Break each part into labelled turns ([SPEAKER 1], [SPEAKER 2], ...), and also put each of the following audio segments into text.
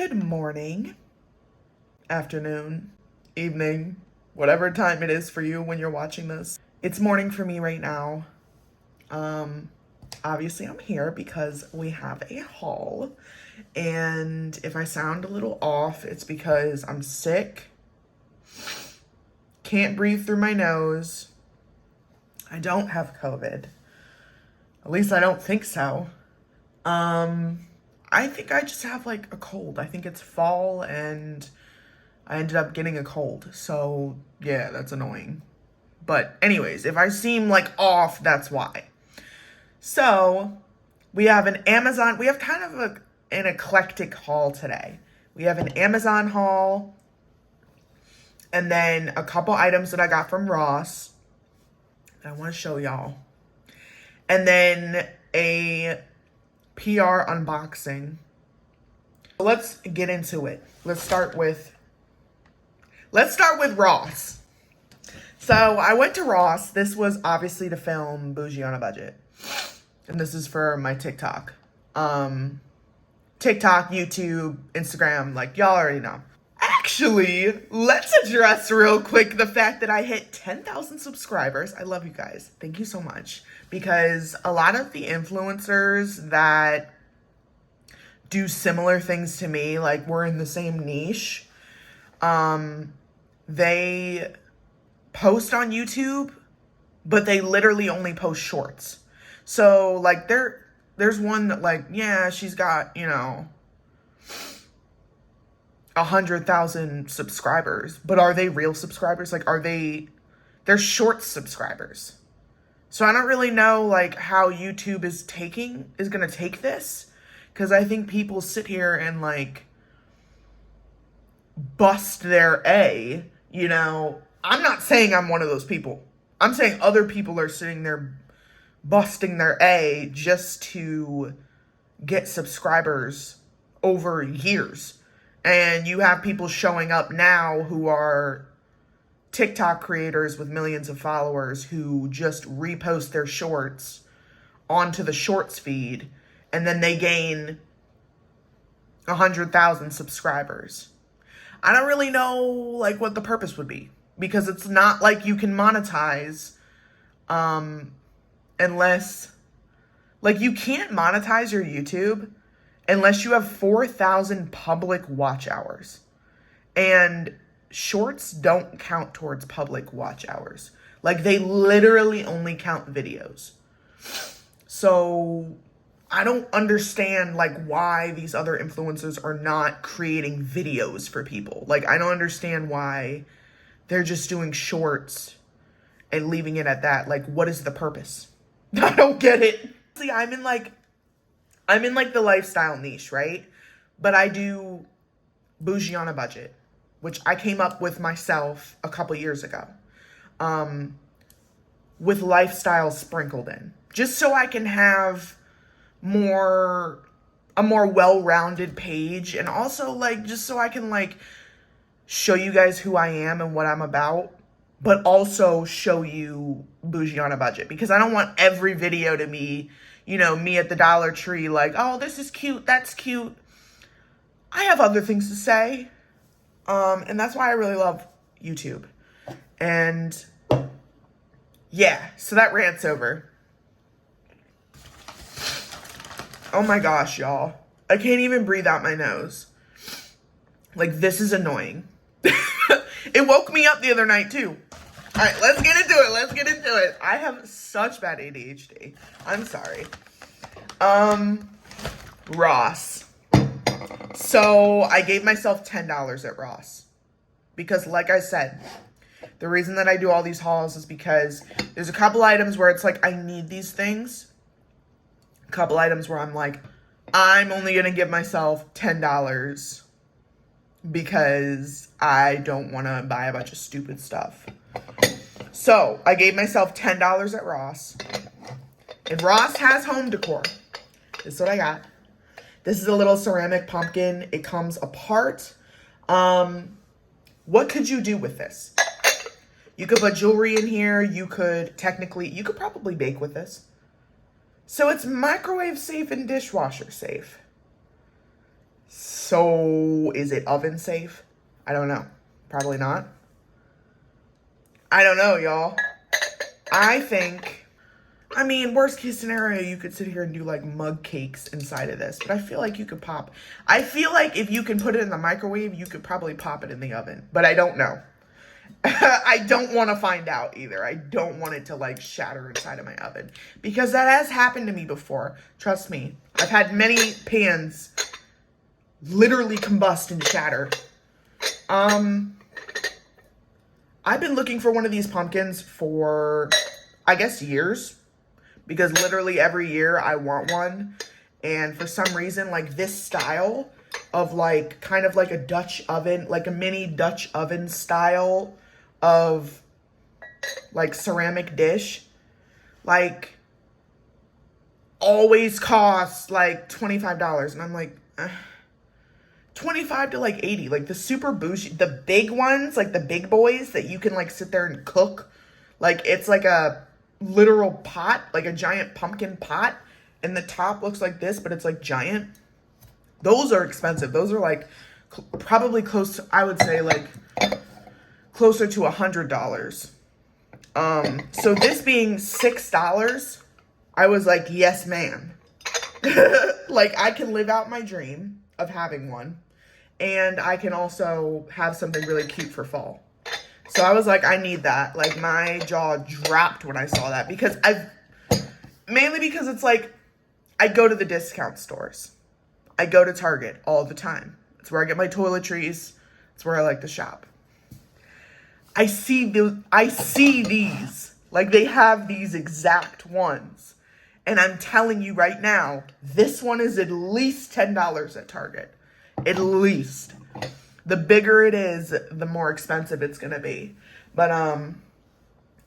[SPEAKER 1] Good morning, afternoon, evening, whatever time it is for you when you're watching this. It's morning for me right now. Um, Obviously I'm here because we have a haul. And if I sound a little off, it's because I'm sick. Can't breathe through my nose. I don't have COVID. At least I don't think so. I think I just have like a cold. I think it's fall and I ended up getting a cold. So, yeah, that's annoying. But anyways, if I seem like off, that's why. So, we have an Amazon, we have kind of an eclectic haul today. We have an Amazon haul and then a couple items that I got from Ross that I want to show y'all. And then a PR unboxing. Let's get into it. Let's start with Ross. So I went to Ross. This was obviously to film Bougie on a Budget. And this is for my TikTok. TikTok, YouTube, Instagram, like y'all already know. Actually, let's address real quick the fact that I hit 10,000 subscribers. I love you guys. Thank you so much. Because a lot of the influencers that do similar things to me, like we're in the same niche, they post on YouTube, but they literally only post shorts. So like there's one that like, yeah, she's got, 100,000 subscribers, but are they real subscribers? Like, they're short subscribers. So I don't really know like how YouTube is gonna take this. Cause I think people sit here and like bust their A, I'm not saying I'm one of those people. I'm saying other people are sitting there busting their A just to get subscribers over years. And you have people showing up now who are TikTok creators with millions of followers who just repost their shorts onto the shorts feed and then they gain 100,000 subscribers. I don't really know like what the purpose would be because it's not like you can monetize unless like you can't monetize your YouTube unless you have 4,000 public watch hours. And shorts don't count towards public watch hours. Like they literally only count videos. So I don't understand like why these other influencers are not creating videos for people. Like I don't understand why they're just doing shorts and leaving it at that. Like what is the purpose? I don't get it. See, I'm in like the lifestyle niche, right? But I do Bougie on a Budget, which I came up with myself a couple years ago, with lifestyle sprinkled in, just so I can have a more well-rounded page, and also like just so I can like show you guys who I am and what I'm about, but also show you Bougie on a Budget, because I don't want every video to be, me at the Dollar Tree like, oh, this is cute, that's cute. I have other things to say. And that's why I really love YouTube. And yeah, so that rant's over. Oh my gosh, y'all. I can't even breathe out my nose. Like, this is annoying. It woke me up the other night, too. All right, let's get into it. I have such bad ADHD. I'm sorry. Ross. So I gave myself $10 at Ross. Because like I said, the reason that I do all these hauls is because there's a couple items where it's like, I need these things. A couple items where I'm like, I'm only going to give myself $10 because I don't want to buy a bunch of stupid stuff. So I gave myself $10 at Ross. And Ross has home decor. This is what I got. This is a little ceramic pumpkin. It comes apart. What could you do with this? You could put jewelry in here. You could probably bake with this. So it's microwave safe and dishwasher safe. So is it oven safe? I don't know. Probably not. I don't know, y'all. I mean, worst case scenario, you could sit here and do like mug cakes inside of this, but I feel like you could pop. I feel like if you can put it in the microwave, you could probably pop it in the oven, but I don't know. I don't want to find out either. I don't want it to like shatter inside of my oven because that has happened to me before. Trust me. I've had many pans literally combust and shatter. I've been looking for one of these pumpkins for, I guess, years, because literally every year I want one. And for some reason, like this style of like, kind of like a Dutch oven, like a mini Dutch oven style of like ceramic dish, like always costs like $25. And I'm like, 25 to like 80, like the super bougie, the big ones, like the big boys that you can like sit there and cook. Like it's like a literal pot, like a giant pumpkin pot. And the top looks like this, but it's like giant. Those are expensive. Those are like probably close to, I would say like closer to $100. So this being $6, I was like, yes, ma'am. Like I can live out my dream of having one. And I can also have something really cute for fall. So I was like, I need that. Like my jaw dropped when I saw that because mainly because it's like, I go to the discount stores. I go to Target all the time. It's where I get my toiletries. It's where I like to shop. I see these, like they have these exact ones. And I'm telling you right now, this one is at least $10 at Target. At least. The bigger it is, the more expensive it's going to be. But,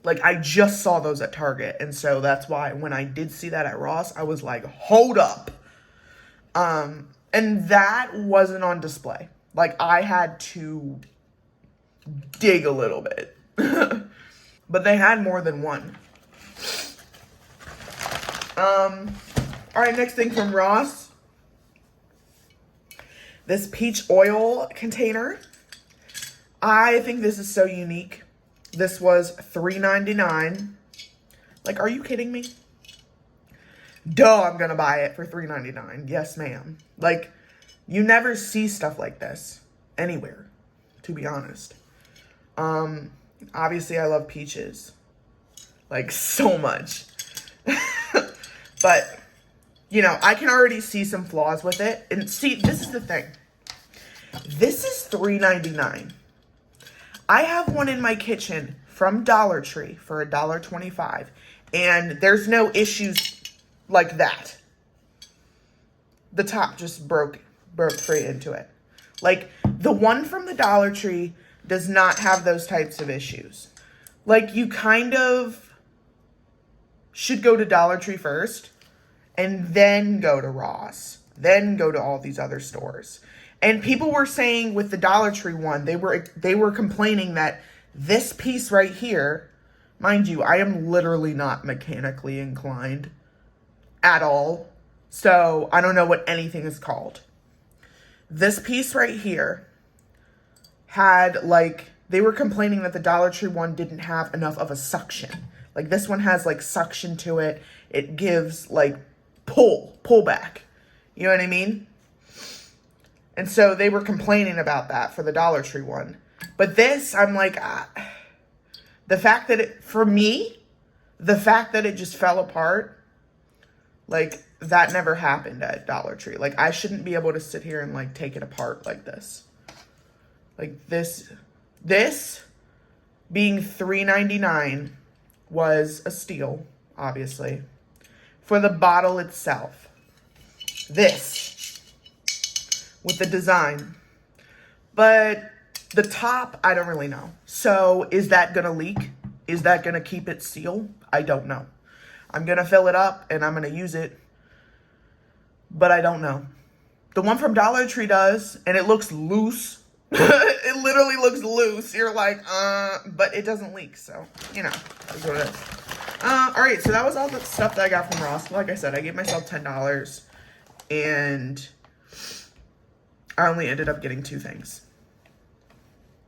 [SPEAKER 1] like I just saw those at Target. And so that's why when I did see that at Ross, I was like, hold up. And that wasn't on display. Like I had to dig a little bit. But they had more than one. All right, next thing from Ross. This peach oil container. I think this is so unique. This was $3.99. Like, are you kidding me? Duh, I'm gonna buy it for $3.99. Yes, ma'am. Like, you never see stuff like this anywhere, to be honest. Obviously I love peaches. Like, so much. But, you know, I can already see some flaws with it. And see, this is the thing. This is $3.99. I have one in my kitchen from Dollar Tree for $1.25. And there's no issues like that. The top just broke free into it. Like, the one from the Dollar Tree does not have those types of issues. Like, you kind of should go to Dollar Tree first and then go to Ross, then go to all these other stores. And people were saying with the Dollar Tree one, they were complaining that this piece right here, mind you, I am literally not mechanically inclined at all. So I don't know what anything is called. This piece right here had like, they were complaining that the Dollar Tree one didn't have enough of a suction. Like this one has like suction to it. It gives like pull back. You know what I mean? And so they were complaining about that for the Dollar Tree one. But this, I'm like, the fact that it, for me, the fact that it just fell apart, like that never happened at Dollar Tree. Like I shouldn't be able to sit here and like take it apart like this. Like this being $3.99 was a steal, obviously. For the bottle itself. This with the design. But the top, I don't really know. So is that going to leak? Is that going to keep it sealed? I don't know. I'm going to fill it up and I'm going to use it. But I don't know. The one from Dollar Tree does, and it looks loose. It literally looks loose. You're like, but it doesn't leak. So, you know, that's what it is. All right, so that was all the stuff that I got from Ross. Like I said, I gave myself $10. And I only ended up getting 2 things.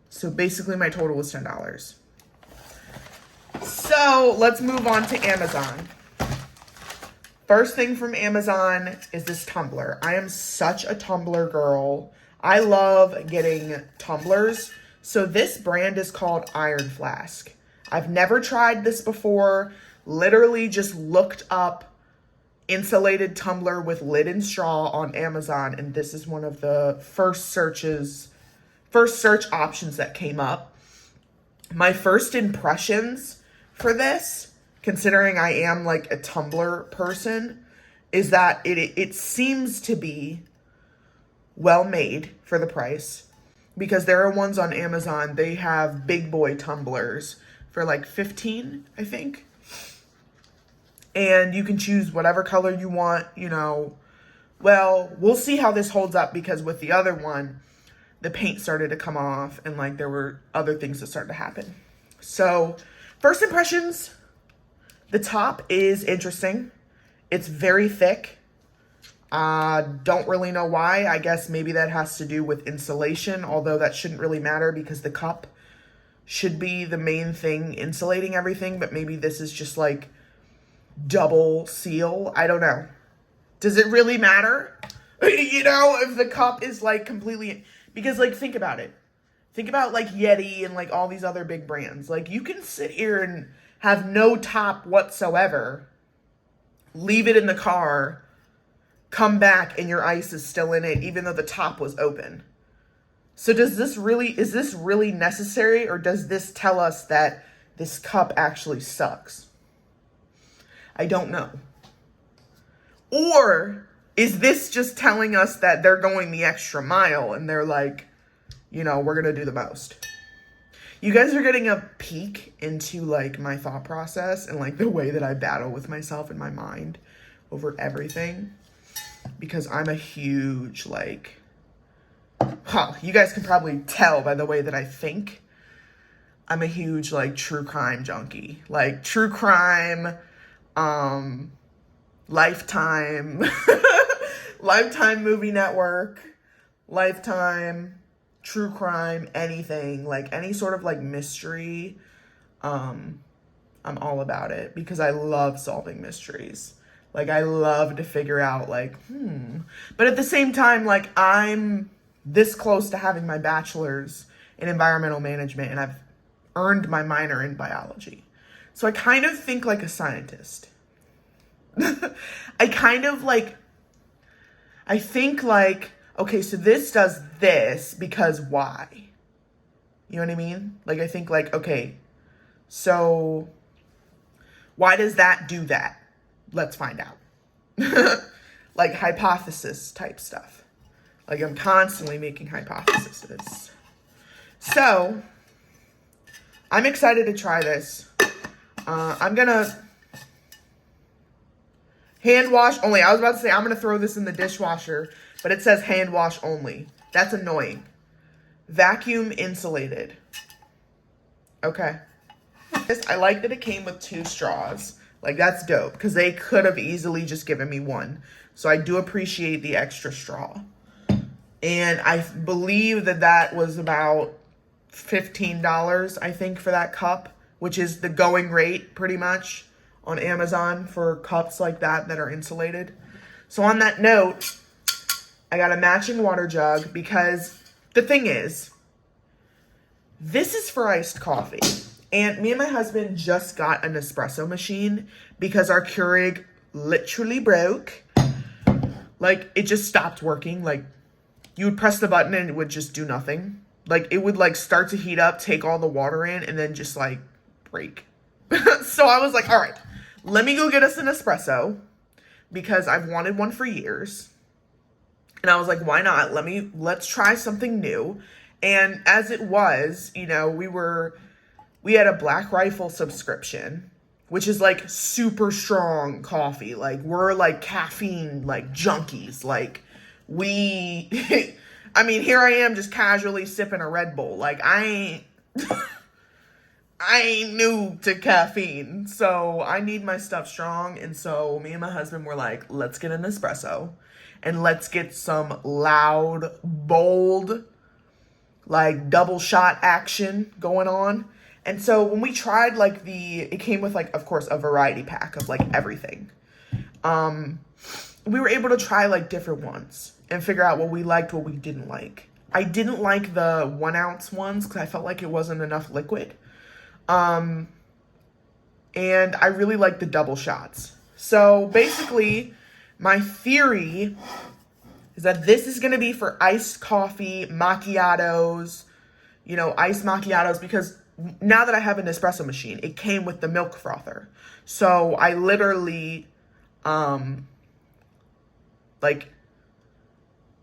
[SPEAKER 1] So basically my total was $10. So let's move on to Amazon. First thing from Amazon is this tumbler. I am such a tumbler girl. I love getting tumblers. So this brand is called Iron Flask. I've never tried this before. Literally just looked up insulated tumbler with lid and straw on Amazon, and this is one of the first search options that came up. My first impressions for this, considering I am like a tumbler person, is that it seems to be well made for the price, because there are ones on Amazon, they have big boy tumblers for like 15, I think. And you can choose whatever color you want, you know. Well, we'll see how this holds up, because with the other one, the paint started to come off and like there were other things that started to happen. So first impressions, the top is interesting. It's very thick. Don't really know why. I guess maybe that has to do with insulation, although that shouldn't really matter because the cup should be the main thing insulating everything, but maybe this is just like double seal. I don't know. Does it really matter? You know, if the cup is like completely, because like think about it. Think about like Yeti and like all these other big brands. Like you can sit here and have no top whatsoever, leave it in the car, come back and your ice is still in it even though the top was open. So is this really necessary, or does this tell us that this cup actually sucks? I don't know. Or is this just telling us that they're going the extra mile and they're like, you know, we're going to do the most? You guys are getting a peek into like my thought process and like the way that I battle with myself in my mind over everything, because I'm a huge like, you guys can probably tell by the way that I think. I'm a huge like true crime junkie. Like true crime, Lifetime, Lifetime Movie Network, Lifetime, true crime, anything, like any sort of like mystery. I'm all about it because I love solving mysteries. Like I love to figure out like, but at the same time, like I'm this close to having my bachelor's in environmental management and I've earned my minor in biology. So I kind of think like a scientist. I think like, okay, so this does this because why? You know what I mean? Like, I think like, okay, so why does that do that? Let's find out. Like hypothesis type stuff. Like I'm constantly making hypotheses. So I'm excited to try this. I'm gonna hand wash only. I was about to say I'm gonna throw this in the dishwasher, but it says hand wash only. That's annoying. Vacuum insulated. Okay. I like that it came with 2 straws. Like that's dope because they could have easily just given me 1. So I do appreciate the extra straw. And I believe that was about $15, I think, for that cup, which is the going rate pretty much on Amazon for cups like that are insulated. So on that note, I got a matching water jug because the thing is, this is for iced coffee. And me and my husband just got an espresso machine because our Keurig literally broke. Like, it just stopped working. Like, you would press the button and it would just do nothing. Like, it would, like, start to heat up, take all the water in, and then just, like, break. So I was like, all right, let me go get us an espresso because I've wanted one for years. And I was like, why not? Let's try something new. And as it was, you know, we had a Black Rifle subscription, which is like super strong coffee. Like we're like caffeine, like junkies. Like I mean, here I am just casually sipping a Red Bull. Like I ain't new to caffeine, so I need my stuff strong. And so me and my husband were like, let's get an espresso. and let's get some loud, bold, like double shot action going on. And so when we tried like it came with like, of course, a variety pack of like everything. We were able to try like different ones and figure out what we liked, what we didn't like. I didn't like the 1 ounce ones because I felt like it wasn't enough liquid. And I really like the double shots. So basically, my theory is that this is going to be for iced coffee, macchiatos, you know, iced macchiatos, because now that I have an espresso machine, it came with the milk frother. So I literally, like,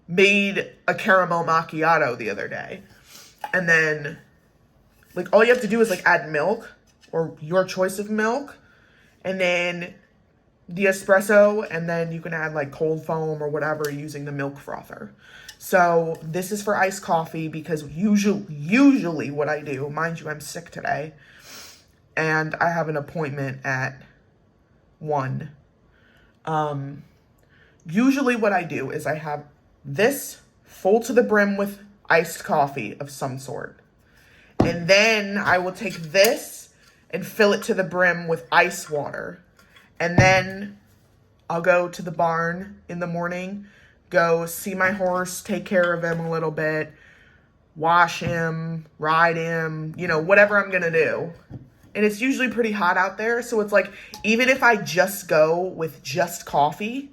[SPEAKER 1] made a caramel macchiato the other day. And then, like, all you have to do is, like, add milk or your choice of milk. And then the espresso, and then you can add like cold foam or whatever using the milk frother. So this is for iced coffee because usually what I do, mind you, I'm sick today and I have an appointment at 1. Usually what I do is I have this full to the brim with iced coffee of some sort. And then I will take this and fill it to the brim with ice water. And then I'll go to the barn in the morning, go see my horse, take care of him a little bit, wash him, ride him, you know, whatever I'm going to do. And it's usually pretty hot out there. So it's like, even if I just go with just coffee,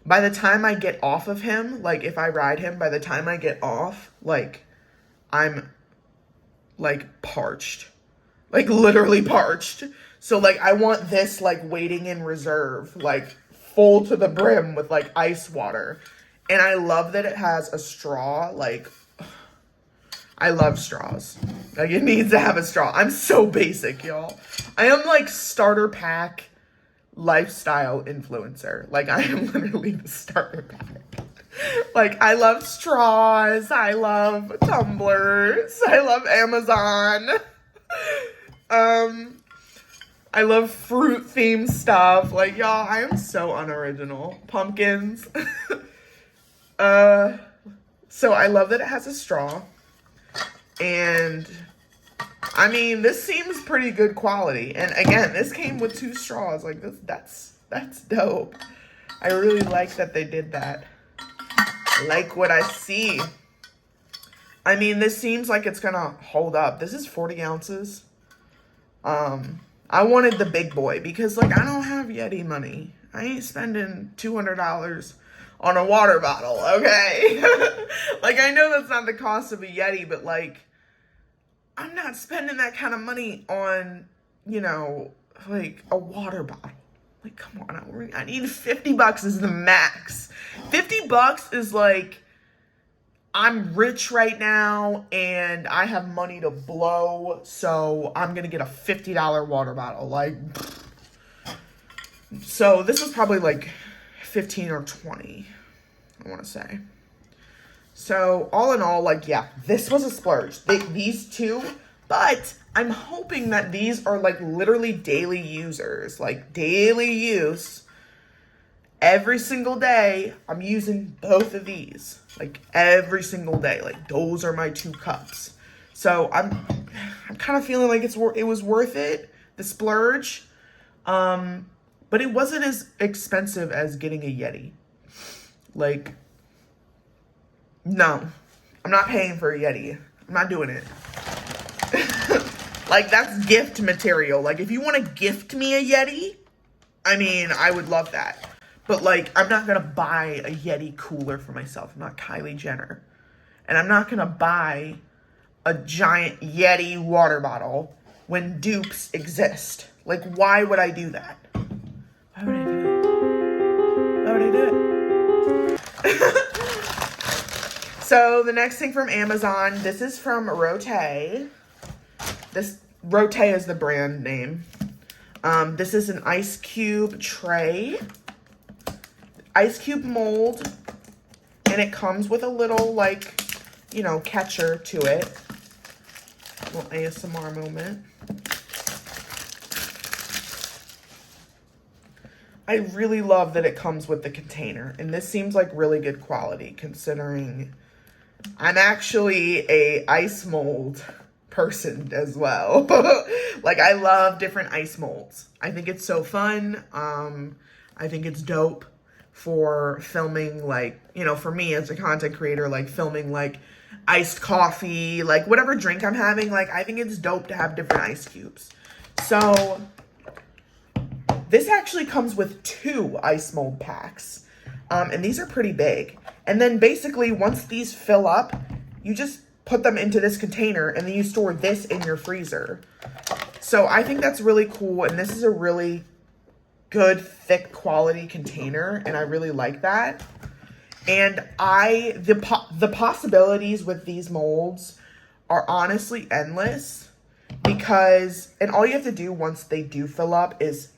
[SPEAKER 1] by the time I get off of him, like if I ride him, by the time I get off, like I'm like parched, like literally parched. So, like, I want this, like, waiting in reserve, like, full to the brim with, like, ice water. And I love that it has a straw. Like, I love straws. Like, it needs to have a straw. I'm so basic, y'all. I am, like, starter pack lifestyle influencer. Like, I am literally the starter pack. Like, I love straws. I love tumblers. I love Amazon. I love fruit themed stuff. Like, y'all, I am so unoriginal. Pumpkins. So I love that it has a straw. And I mean, this seems pretty good quality. And again, this came with 2 straws. Like, that's dope. I really like that they did that. I like what I see. I mean, this seems like it's gonna hold up. This is 40 ounces. I wanted the big boy because, like, I don't have Yeti money. I ain't spending $200 on a water bottle, okay? Like, I know that's not the cost of a Yeti, but, like, I'm not spending that kind of money on, you know, like, a water bottle. Like, come on, I need $50 is the max. $50 is, like, I'm rich right now and I have money to blow, so I'm gonna get a $50 water bottle. Like, so this is probably like 15 or 20, I want to say. So all in all, like, yeah, this was a splurge. These 2, but I'm hoping that these are like literally daily users, like daily use. Every single day, I'm using both of these. Like, every single day. Like, those are my 2 cups. So, I'm kind of feeling like it was worth it, the splurge. But it wasn't as expensive as getting a Yeti. Like, no. I'm not paying for a Yeti. I'm not doing it. Like, that's gift material. Like, if you want to gift me a Yeti, I mean, I would love that. But, like, I'm not going to buy a Yeti cooler for myself. I'm not Kylie Jenner. And I'm not going to buy a giant Yeti water bottle when dupes exist. Like, why would I do that? Why would I do it? Why would I do it? So, the next thing from Amazon, this is from Rote. Rote is the brand name. This is an ice cube tray. Ice cube mold, and it comes with a little, like, you know, catcher to it. A little ASMR moment. I really love that it comes with the container. And this seems like really good quality considering I'm actually a ice mold person as well. Like I love different ice molds. I think it's so fun. I think it's dope for filming, like, you know, for me as a content creator, like filming like iced coffee, like whatever drink I'm having, like I think it's dope to have different ice cubes. So this actually comes with 2 ice mold packs. And these are pretty big. And then basically once these fill up, you just put them into this container and then you store this in your freezer. So I think that's really cool. And this is a really good, thick quality container. And I really like that. And the possibilities with these molds are honestly endless because, and all you have to do once they do fill up is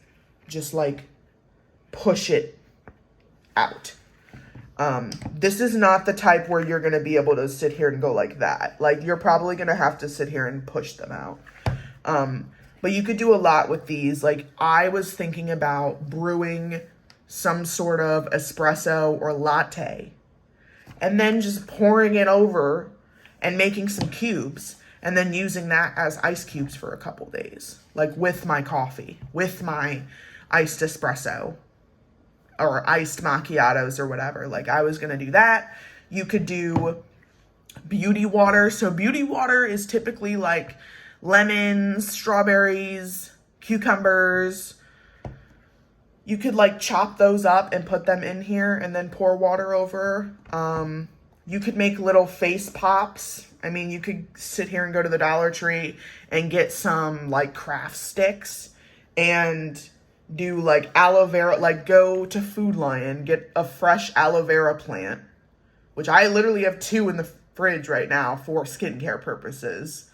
[SPEAKER 1] just like push it out. This is not the type where you're going to be able to sit here and go like that. Like you're probably going to have to sit here and push them out. But you could do a lot with these. Like I was thinking about brewing some sort of espresso or latte and then just pouring it over and making some cubes and then using that as ice cubes for a couple days, like with my coffee, with my iced espresso or iced macchiatos or whatever. Like I was going to do that. You could do beauty water. So beauty water is typically like lemons, strawberries, cucumbers. You could like chop those up and put them in here and then pour water over. You could make little face pops. I mean, you could sit here and go to the Dollar Tree and get some like craft sticks and do like aloe vera, like go to Food Lion, get a fresh aloe vera plant, which I literally have 2 in the fridge right now for skincare purposes.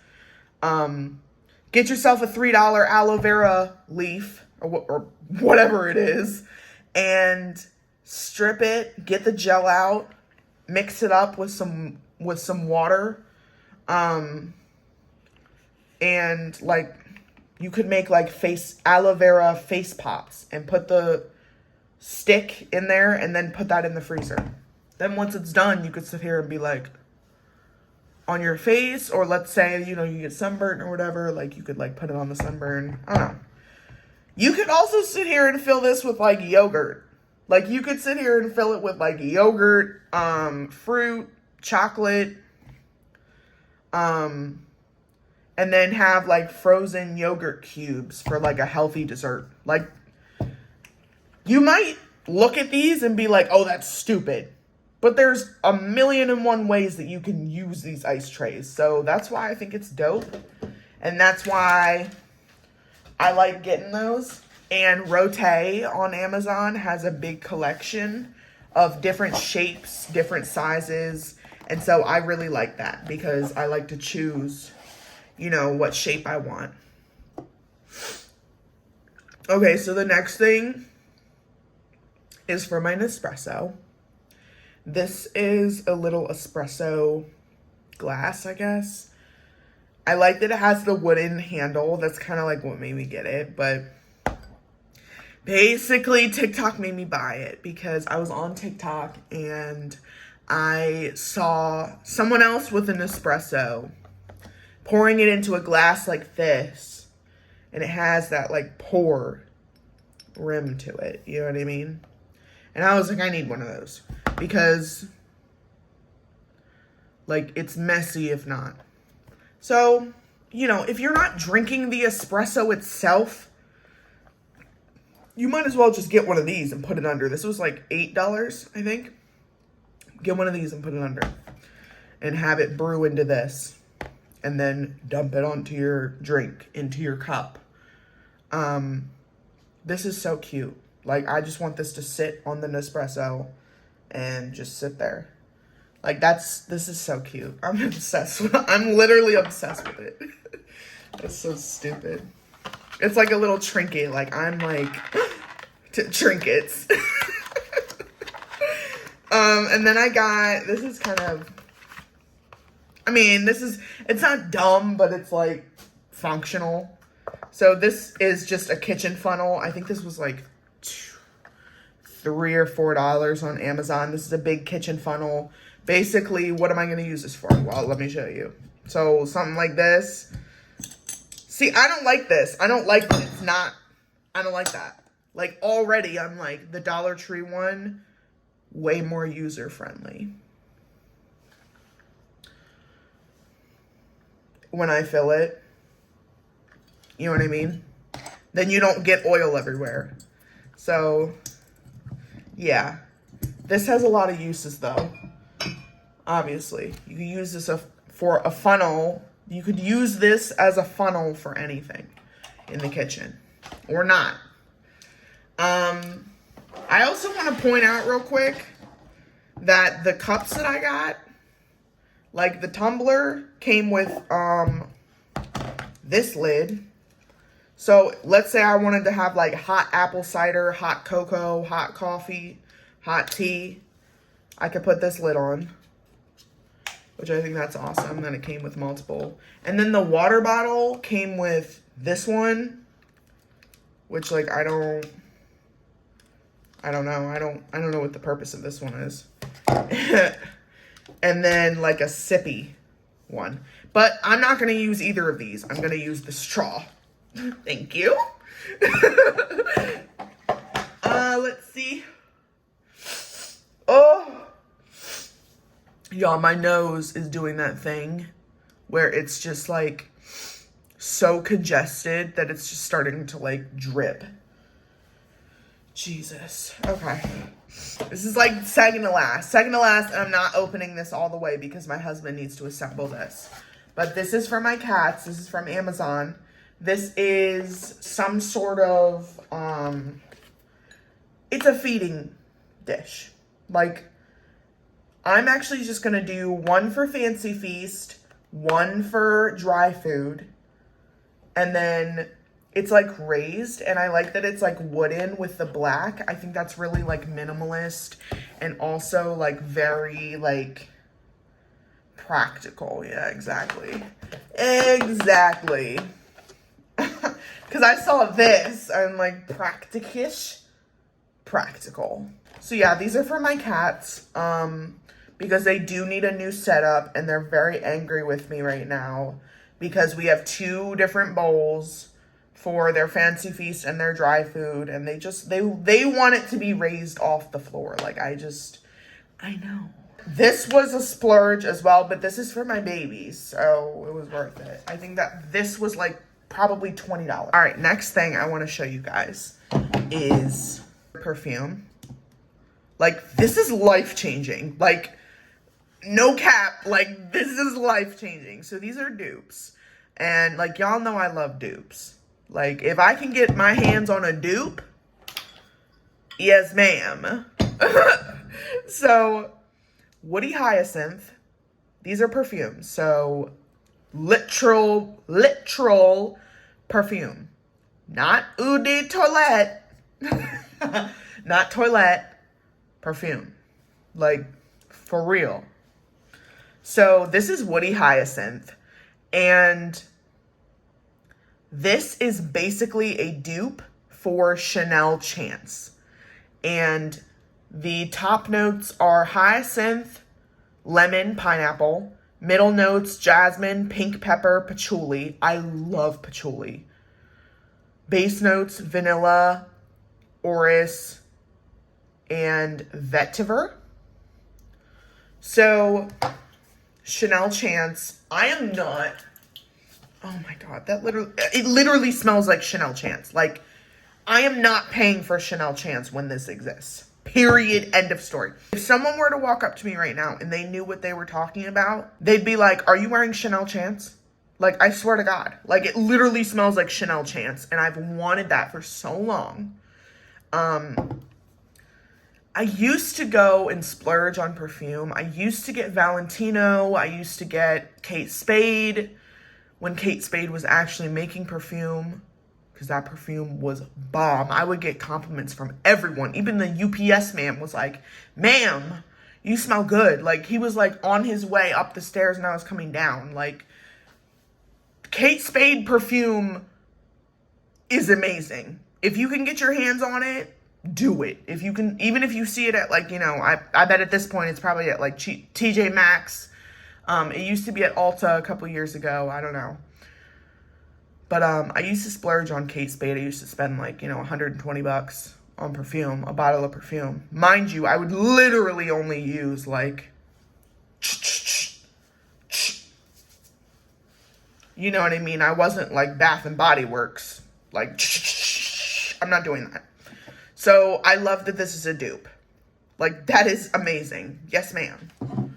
[SPEAKER 1] Get yourself a $3 aloe vera leaf or whatever it is and strip it, get the gel out, mix it up with some water. And like you could make like aloe vera face pops and put the stick in there and then put that in the freezer. Then once it's done, you could sit here and be like on your face, or let's say, you know, you get sunburn or whatever, like you could like put it on the sunburn. I don't know. You could also sit here and fill this with like yogurt. Like you could sit here and fill it with like yogurt, fruit, chocolate, and then have like frozen yogurt cubes for like a healthy dessert. Like you might look at these and be like, oh, that's stupid. But there's 1,000,001 ways that you can use these ice trays. So that's why I think it's dope. And that's why I like getting those. And Rote on Amazon has a big collection of different shapes, different sizes. And so I really like that because I like to choose, you know, what shape I want. Okay, so the next thing is for my Nespresso. This is a little espresso glass, I guess. I like that it has the wooden handle. That's kind of like what made me get it. But basically, TikTok made me buy it because I was on TikTok and I saw someone else with an espresso pouring it into a glass like this. And it has that like pour rim to it. You know what I mean? And I was like, I need one of those. Because, like, it's messy if not. So, you know, if you're not drinking the espresso itself, you might as well just get one of these and put it under. This was like $8, I think. Get one of these and put it under. And have it brew into this. And then dump it onto your drink, into your cup. This is so cute. Like, I just want this to sit on the Nespresso and just sit there. Like, this is so cute. I'm obsessed with it. I'm literally obsessed with it. It's so stupid. It's like a little trinket. Like, I'm like, trinkets. And then I got, this is kind of, I mean, it's not dumb, but it's like functional. So this is just a kitchen funnel. I think this was like $3 or $4 on Amazon. This is a big kitchen funnel. Basically, what am I going to use this for? Well, let me show you. So something like this. See, I don't like this. I don't like that it's not, I don't like that. Like already I'm like the Dollar Tree one, way more user friendly. When I fill it, you know what I mean? Then you don't get oil everywhere. So yeah, this has a lot of uses though. Obviously, you can use this for a funnel. You could use this as a funnel for anything in the kitchen or not. I also want to point out real quick that the cups that I got, like the tumbler came with this lid. So let's say I wanted to have like hot apple cider, hot cocoa, hot coffee, hot tea. I could put this lid on, which I think that's awesome. Then it came with multiple. And then the water bottle came with this one, which like I don't know. I don't know what the purpose of this one is. And then like a sippy one. But I'm not going to use either of these. I'm going to use the straw. Thank you. Let's see. Oh. Y'all, my nose is doing that thing where it's just like so congested that it's just starting to like drip. Jesus. Okay. This is like second to last. Second to last, and I'm not opening this all the way because my husband needs to assemble this. But this is for my cats. This is from Amazon. This is some sort of, it's a feeding dish. Like, I'm actually just going to do one for Fancy Feast, one for dry food, and then it's like raised, and I like that it's like wooden with the black. I think that's really like minimalist and also like very like practical. Yeah, exactly. Exactly. Because I saw this, I'm like practicish, practical. So yeah, these are for my cats. Because they do need a new setup and they're very angry with me right now because we have 2 different bowls for their Fancy Feast and their dry food, and they want it to be raised off the floor. Like I know. This was a splurge as well, but this is for my babies, so it was worth it. I think that this was like probably $20. All right, next thing I want to show you guys is perfume. Like this is life-changing. Like no cap, like this is life-changing. So these are dupes. And like y'all know I love dupes. Like if I can get my hands on a dupe, yes ma'am. So Woody Hyacinth, these are perfumes. So literal perfume. Not eau de toilette. Not toilette. Perfume. Like for real. So this is Woody Hyacinth, and this is basically a dupe for Chanel Chance. And the top notes are hyacinth, lemon, pineapple. Middle notes, jasmine, pink pepper, patchouli. I love patchouli. Base notes, vanilla, orris, and vetiver. So Chanel Chance, I am not, oh my God, it literally smells like Chanel Chance. Like, I am not paying for Chanel Chance when this exists. Period. End of story. If someone were to walk up to me right now and they knew what they were talking about, they'd be like, are you wearing Chanel Chance? Like, I swear to God. Like, it literally smells like Chanel Chance, and I've wanted that for so long. I used to go and splurge on perfume. I used to get Valentino. I used to get Kate Spade when Kate Spade was actually making perfume, because that perfume was bomb. I would get compliments from everyone. Even the UPS man was like, ma'am, you smell good. Like, he was like on his way up the stairs and I was coming down. Like, Kate Spade perfume is amazing. If you can get your hands on it, do it. If you can, even if you see it at like, I bet at this point it's probably at like TJ Maxx. It used to be at Ulta a couple years ago. I don't know. But I used to splurge on Kate Spade. I used to spend like, $120 on perfume, a bottle of perfume. Mind you, I would literally only use like, you know what I mean? I wasn't like Bath and Body Works. Like, I'm not doing that. So I love that this is a dupe. Like, that is amazing. Yes, ma'am.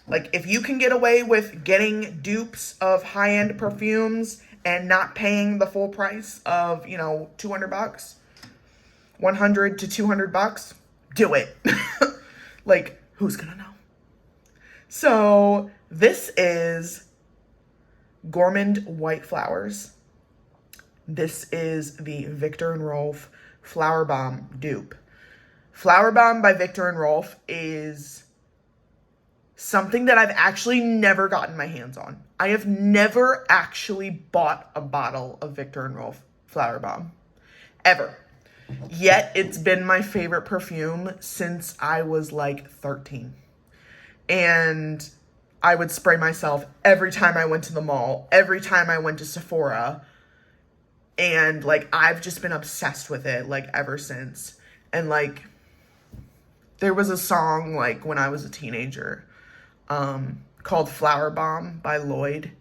[SPEAKER 1] Like, if you can get away with getting dupes of high-end perfumes and not paying the full price of, $200, $100 to $200, do it. Like, who's gonna know? So, this is Gourmand White Flowers. This is the Viktor and Rolf Flower Bomb dupe. Flower Bomb by Viktor and Rolf is something that I've actually never gotten my hands on. I have never actually bought a bottle of Viktor and Rolf Flower Bomb. Ever. Yet it's been my favorite perfume since I was like 13. And I would spray myself every time I went to the mall, every time I went to Sephora. And like, I've just been obsessed with it like ever since. And like, there was a song like when I was a teenager called Flower Bomb by Lloyd.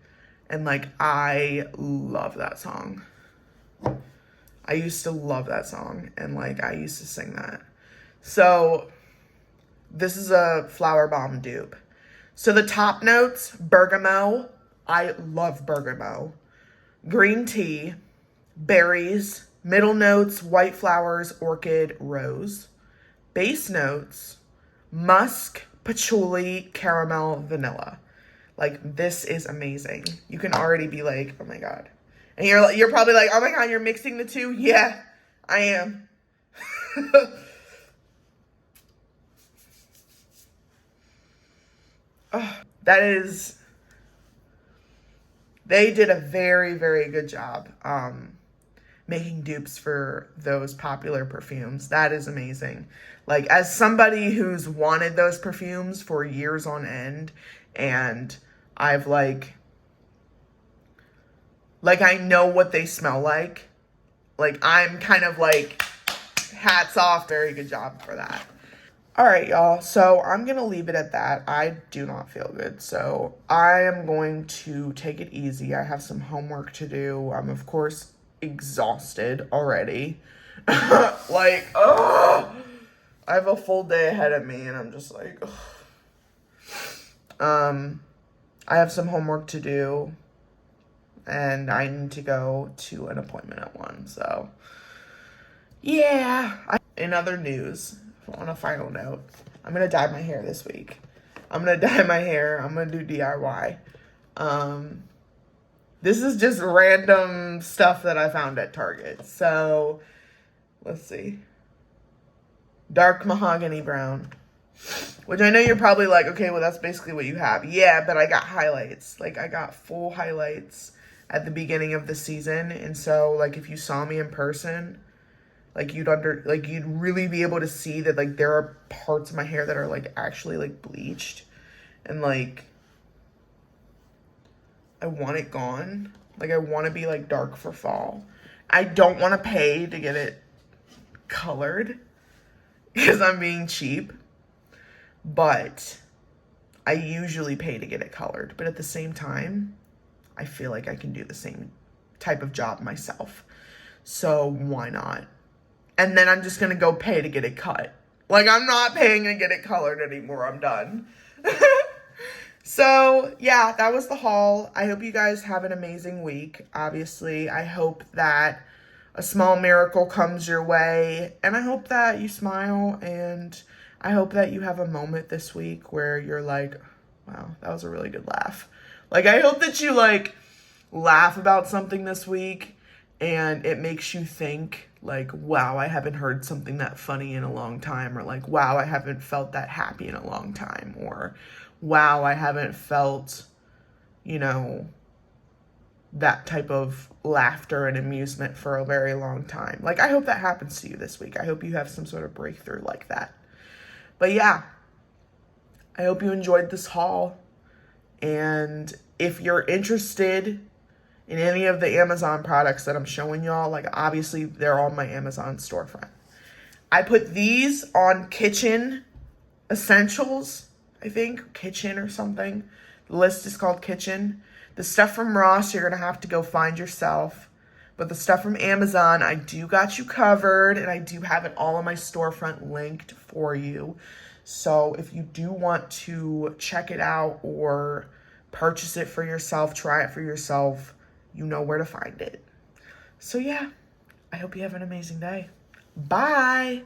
[SPEAKER 1] And like, I love that song. I used to love that song. And like, I used to sing that. So this is a Flower Bomb dupe. So the top notes, bergamot. I love bergamot. Green tea. Berries. Middle notes, white flowers, orchid, rose. Base notes, musk, patchouli, caramel, vanilla. Like, this is amazing. You can already be like, oh my God. And you're probably like, oh my God, you're mixing the two? Yeah, I am. Oh, they did a very, very good job making dupes for those popular perfumes. That is amazing. Like, as somebody who's wanted those perfumes for years on end, and I've like I know what they smell like. Like, I'm kind of like, hats off, very good job for that. All right, y'all. So I'm going to leave it at that. I do not feel good. So I am going to take it easy. I have some homework to do. I'm, of course, exhausted already. Like, oh, I have a full day ahead of me and I'm just like, oh. I have some homework to do and I need to go to an appointment at 1. So yeah. In other news, on a final note, I'm going to dye my hair this week. I'm going to dye my hair. I'm going to do DIY. This is just random stuff that I found at Target. So, let's see. Dark mahogany brown. Which I know you're probably like, okay, well, that's basically what you have. Yeah, but I got highlights. Like, I got full highlights at the beginning of the season. And so, like, if you saw me in person, like, you'd really be able to see that, like, there are parts of my hair that are, like, actually, like, bleached. And, like, I want it gone. Like, I want to be, like, dark for fall. I don't want to pay to get it colored because I'm being cheap. But I usually pay to get it colored. But at the same time, I feel like I can do the same type of job myself. So why not? And then I'm just going to go pay to get it cut. Like, I'm not paying to get it colored anymore. I'm done. So, yeah, that was the haul. I hope you guys have an amazing week. Obviously, I hope that a small miracle comes your way. And I hope that you smile. And I hope that you have a moment this week where you're like, wow, that was a really good laugh. Like, I hope that you, like, laugh about something this week. And it makes you think, like, wow, I haven't heard something that funny in a long time. Or, like, wow, I haven't felt that happy in a long time. Or, wow, I haven't felt, that type of laughter and amusement for a very long time. Like, I hope that happens to you this week. I hope you have some sort of breakthrough like that. But yeah, I hope you enjoyed this haul. And if you're interested in any of the Amazon products that I'm showing y'all, like obviously they're on my Amazon storefront. I put these on Kitchen Essentials, I think, Kitchen or something. The list is called Kitchen. The stuff from Ross, you're going to have to go find yourself. But the stuff from Amazon, I do got you covered, and I do have it all on my storefront linked for you. So if you do want to check it out or purchase it for yourself, try it for yourself, you know where to find it. So yeah, I hope you have an amazing day. Bye.